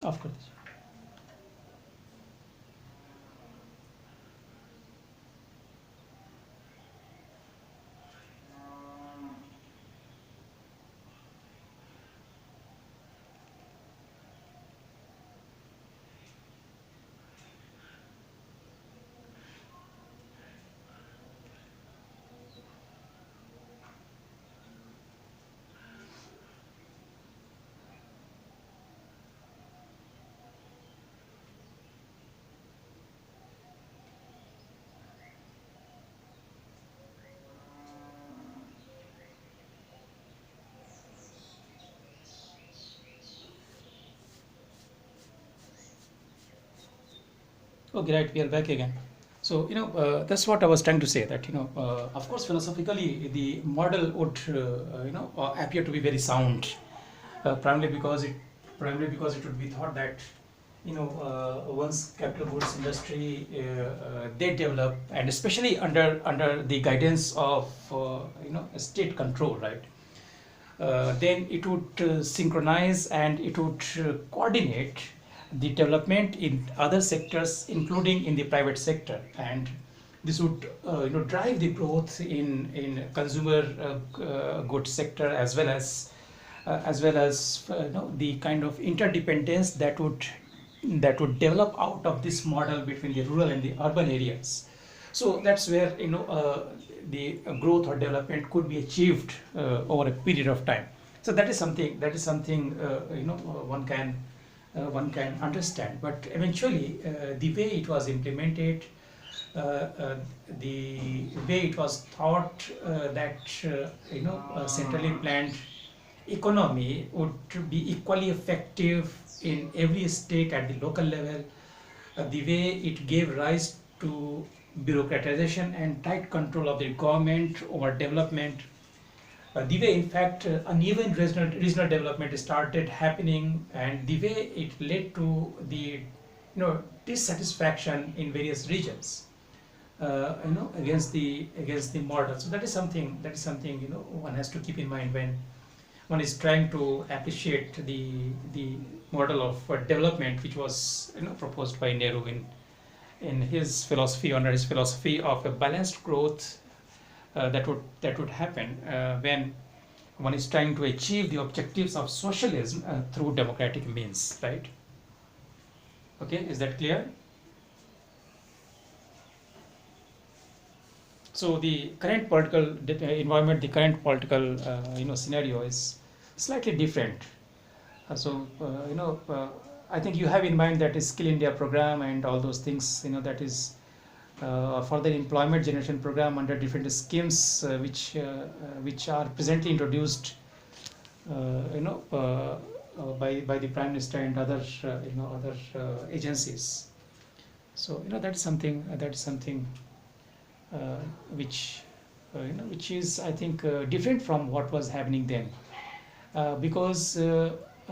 Of कर दीजिए. Okay, right, we are back again. So, that's what I was trying to say, that, of course, philosophically, the model would, appear to be very sound, primarily because it would be thought that, once capital goods industry, they develop, and especially under the guidance of, state control, right? Then it would synchronize and it would coordinate the development in other sectors, including in the private sector, and this would drive the growth in consumer goods sector, as well as the kind of interdependence that would develop out of this model between the rural and the urban areas. So that's where the growth or development could be achieved over a period of time. So that is something one can understand. But eventually, the way it was implemented, the way it was thought that centrally planned economy would be equally effective in every state at the local level, the way it gave rise to bureaucratization and tight control of the government over development, the way in fact uneven regional development started happening, and the way it led to the dissatisfaction in various regions against the model. So that is something one has to keep in mind when one is trying to appreciate the model of development which was proposed by Nehru in his philosophy, under his philosophy of a balanced growth that would happen when one is trying to achieve the objectives of socialism through democratic means, right? Okay, is that clear? So the current political environment, the current political scenario is slightly different. I think you have in mind that is Skill India program and all those things. That is further employment generation program under different schemes which are presently introduced by the Prime Minister and other agencies. So that is something which is, I think, different from what was happening then, because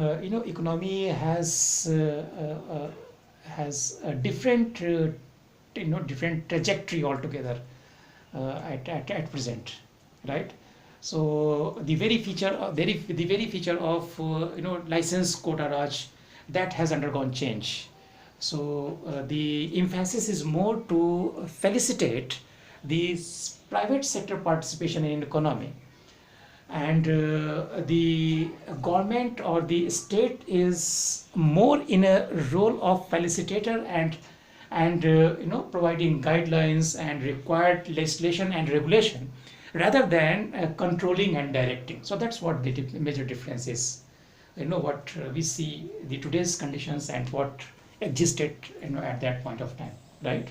economy has a different trajectory altogether at present, right? So the very feature of license quota Raj, that has undergone change. So the emphasis is more to felicitate the private sector participation in economy, and the government or the state is more in a role of felicitator and providing guidelines and required legislation and regulation rather than controlling and directing. So that's what the major difference is. What we see the today's conditions and what existed at that point of time, right?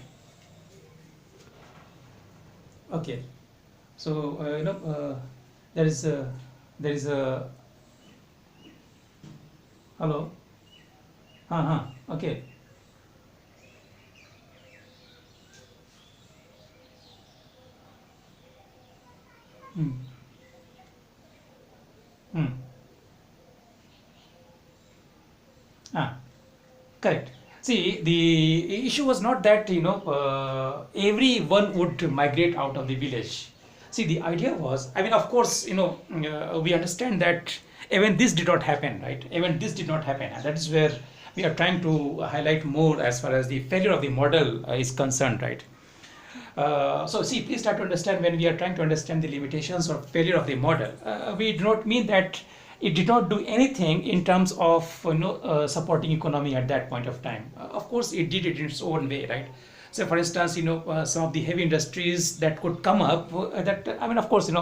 Okay. So there is a hello. Okay. Hmm. Hmm. Ah, correct. See, the issue was not that everyone would migrate out of the village. See, the idea was, I mean, of course, we understand that even this did not happen, right? Even this did not happen, and that is where we are trying to highlight more as far as the failure of the model is concerned, right? So see, please try to understand when we are trying to understand the limitations or failure of the model. We do not mean that it did not do anything in terms of supporting economy at that point of time. Of course, it did it in its own way, right? So, for instance, some of the heavy industries that could come up. That I mean, of course, there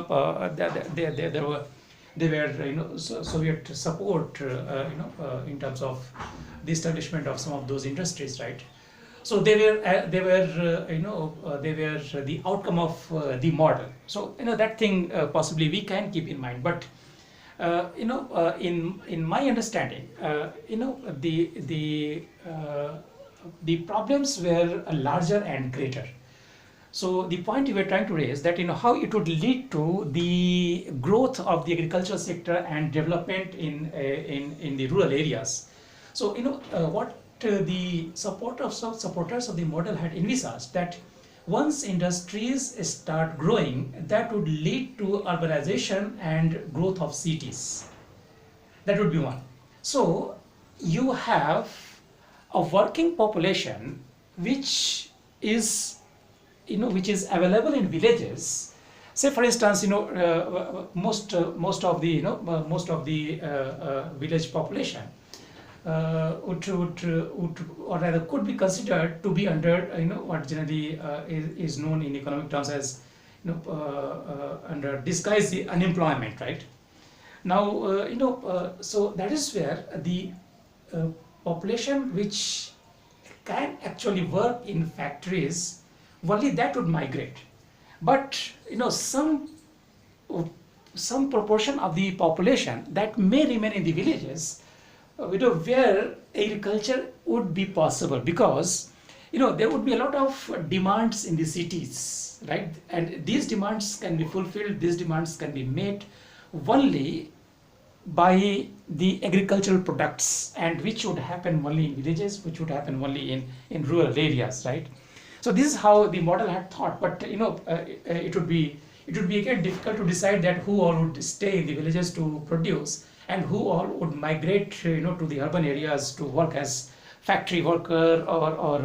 were Soviet support, in terms of the establishment of some of those industries, right? So they were the outcome of the model. So that thing possibly we can keep in mind, but in my understanding, the problems were larger and greater. So the point we were trying to raise that how it would lead to the growth of the agricultural sector and development in the rural areas. So what the supporters of the model had envisaged that once industries start growing, that would lead to urbanization and growth of cities. That would be one. So you have a working population which is available in villages. Say for instance, most of the village population would or rather could be considered to be under what generally is known in economic terms as under disguise the unemployment, right? Now so that is where the population which can actually work in factories, only that would migrate. But some proportion of the population that may remain in the villages, where agriculture would be possible, because there would be a lot of demands in the cities, right? And these demands can be fulfilled, these demands can be met only by the agricultural products, and which would happen only in villages, which would happen only in rural areas, right? So this is how the model had thought, but it would be again difficult to decide that who all would stay in the villages to produce and who all would migrate to the urban areas to work as factory worker or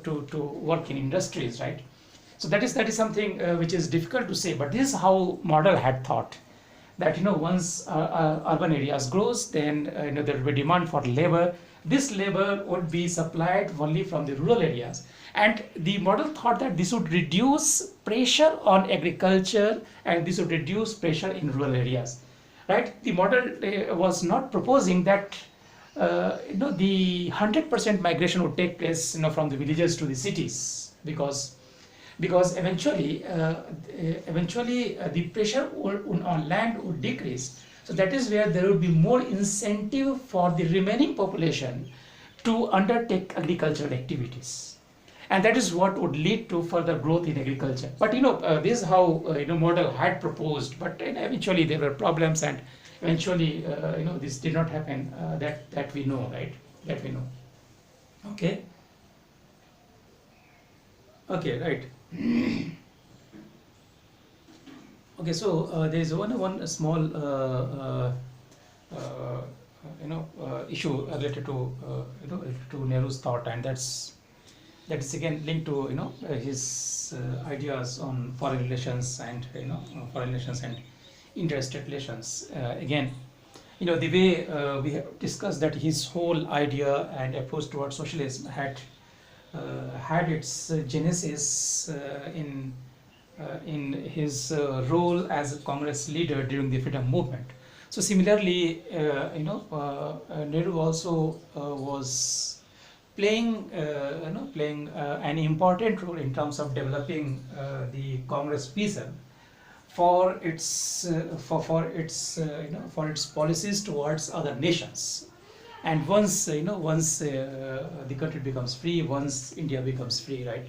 to work in industries, right? So that is something which is difficult to say, but this is how model had thought that once urban areas grows, then there will be demand for labor. This labor would be supplied only from the rural areas, and the model thought that this would reduce pressure on agriculture and this would reduce pressure in rural areas, right? The model was not proposing that the 100% migration would take place from the villages to the cities, because eventually the pressure on land would decrease. So that is where there would be more incentive for the remaining population to undertake agricultural activities, and that is what would lead to further growth in agriculture. But this is how model had proposed, but eventually there were problems, and eventually this did not happen, that we know, right? That we know. Okay, right. Okay, so there is one small issue related to Nehru's thought, and that is again linked to his ideas on foreign relations and interstate relations. Again, the way we have discussed that his whole idea and approach towards socialism had its genesis in his role as a Congress leader during the freedom movement. So similarly, Nehru also was playing an important role in terms of developing the Congress vision for its policies towards other nations. And once the country becomes free, once India becomes free, right?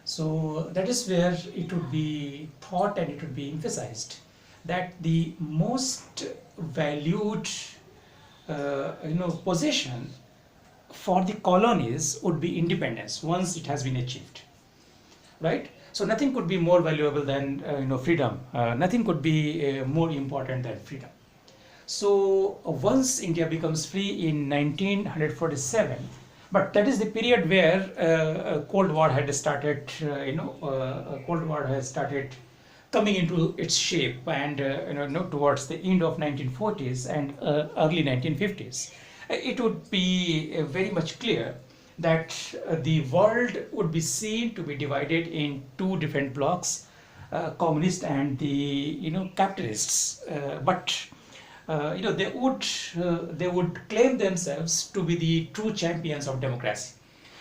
So that is where it would be thought and it would be emphasized that the most valued possession for the colonies would be independence once it has been achieved, right? So nothing could be more valuable than freedom. Nothing could be more important than freedom. So once India becomes free in 1947, but that is the period where Cold War had started. Cold War has started coming into its shape, and towards the end of 1940s and early 1950s, it would be very much clear that the world would be seen to be divided in two different blocks, communist and the capitalists. But they would claim themselves to be the true champions of democracy.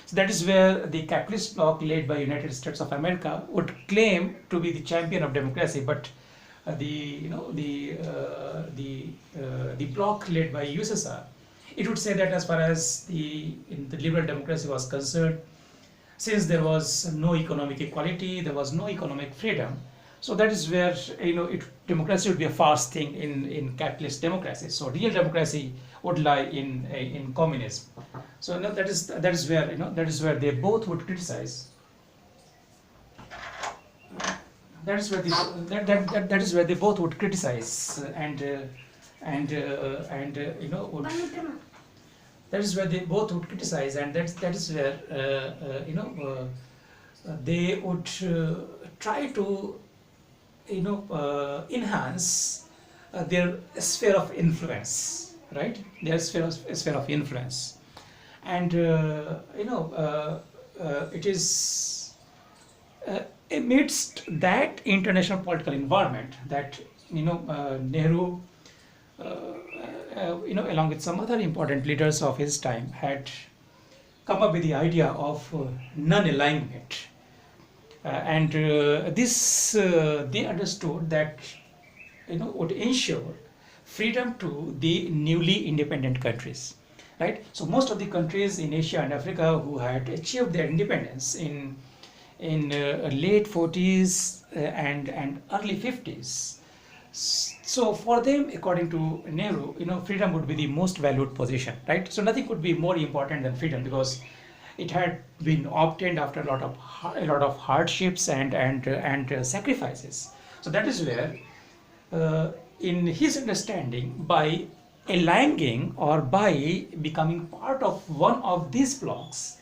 So that is where the capitalist bloc led by United States of America would claim to be the champion of democracy, but the bloc led by USSR, it would say that as far as the liberal democracy was concerned, since there was no economic equality, there was no economic freedom. So that is where democracy would be a fast thing in capitalist democracy. So real democracy would lie in communism. So that is where they both would criticize. That is where that is where they both would criticize would, that is where they both would criticize, and that is where they would try to enhance their sphere of influence, right? Their sphere of influence, and it is amidst that international political environment that Nehru, along with some other important leaders of his time, had come up with the idea of non-alignment. And this they understood that would ensure freedom to the newly independent countries, right? So most of the countries in Asia and Africa who had achieved their independence in late 40s and early 50s. So for them, according to Nehru, freedom would be the most valued possession, right? So nothing could be more important than freedom, because it had been obtained after a lot of hardships and sacrifices. So that is where, in his understanding, by aligning or by becoming part of one of these blocks,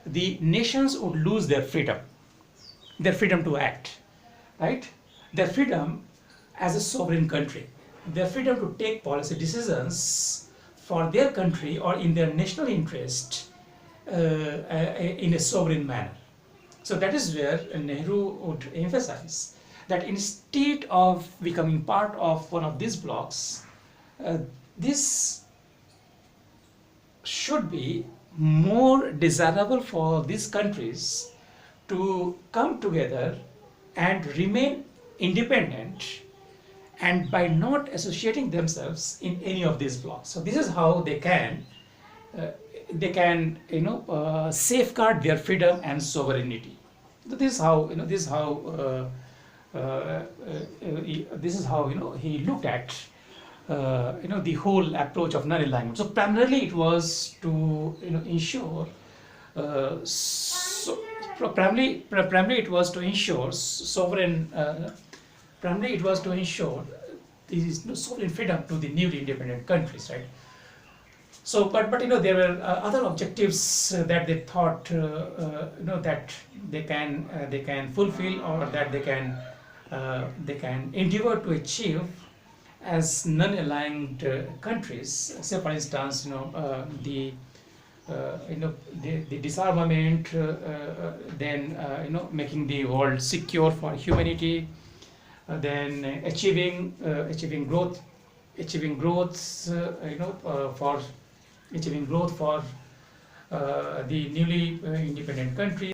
the nations would lose their freedom to act, right? Their freedom as a sovereign country, their freedom to take policy decisions for their country or in their national interest in a sovereign manner. So that is where Nehru would emphasize that instead of becoming part of one of these blocks, this should be more desirable for these countries to come together and remain independent, and by not associating themselves in any of these blocks. So this is how they can safeguard their freedom and sovereignty. So this is how he looked at the whole approach of non-alignment. So primarily it was to ensure primarily it was to ensure sovereign primarily it was to ensure the sovereign freedom to the newly independent countries, right? So, but there were other objectives that they thought that they can fulfill, or that they can endeavor to achieve as non-aligned countries. Say, for instance, the disarmament, then making the world secure for humanity, then achieving growth for the newly independent countries.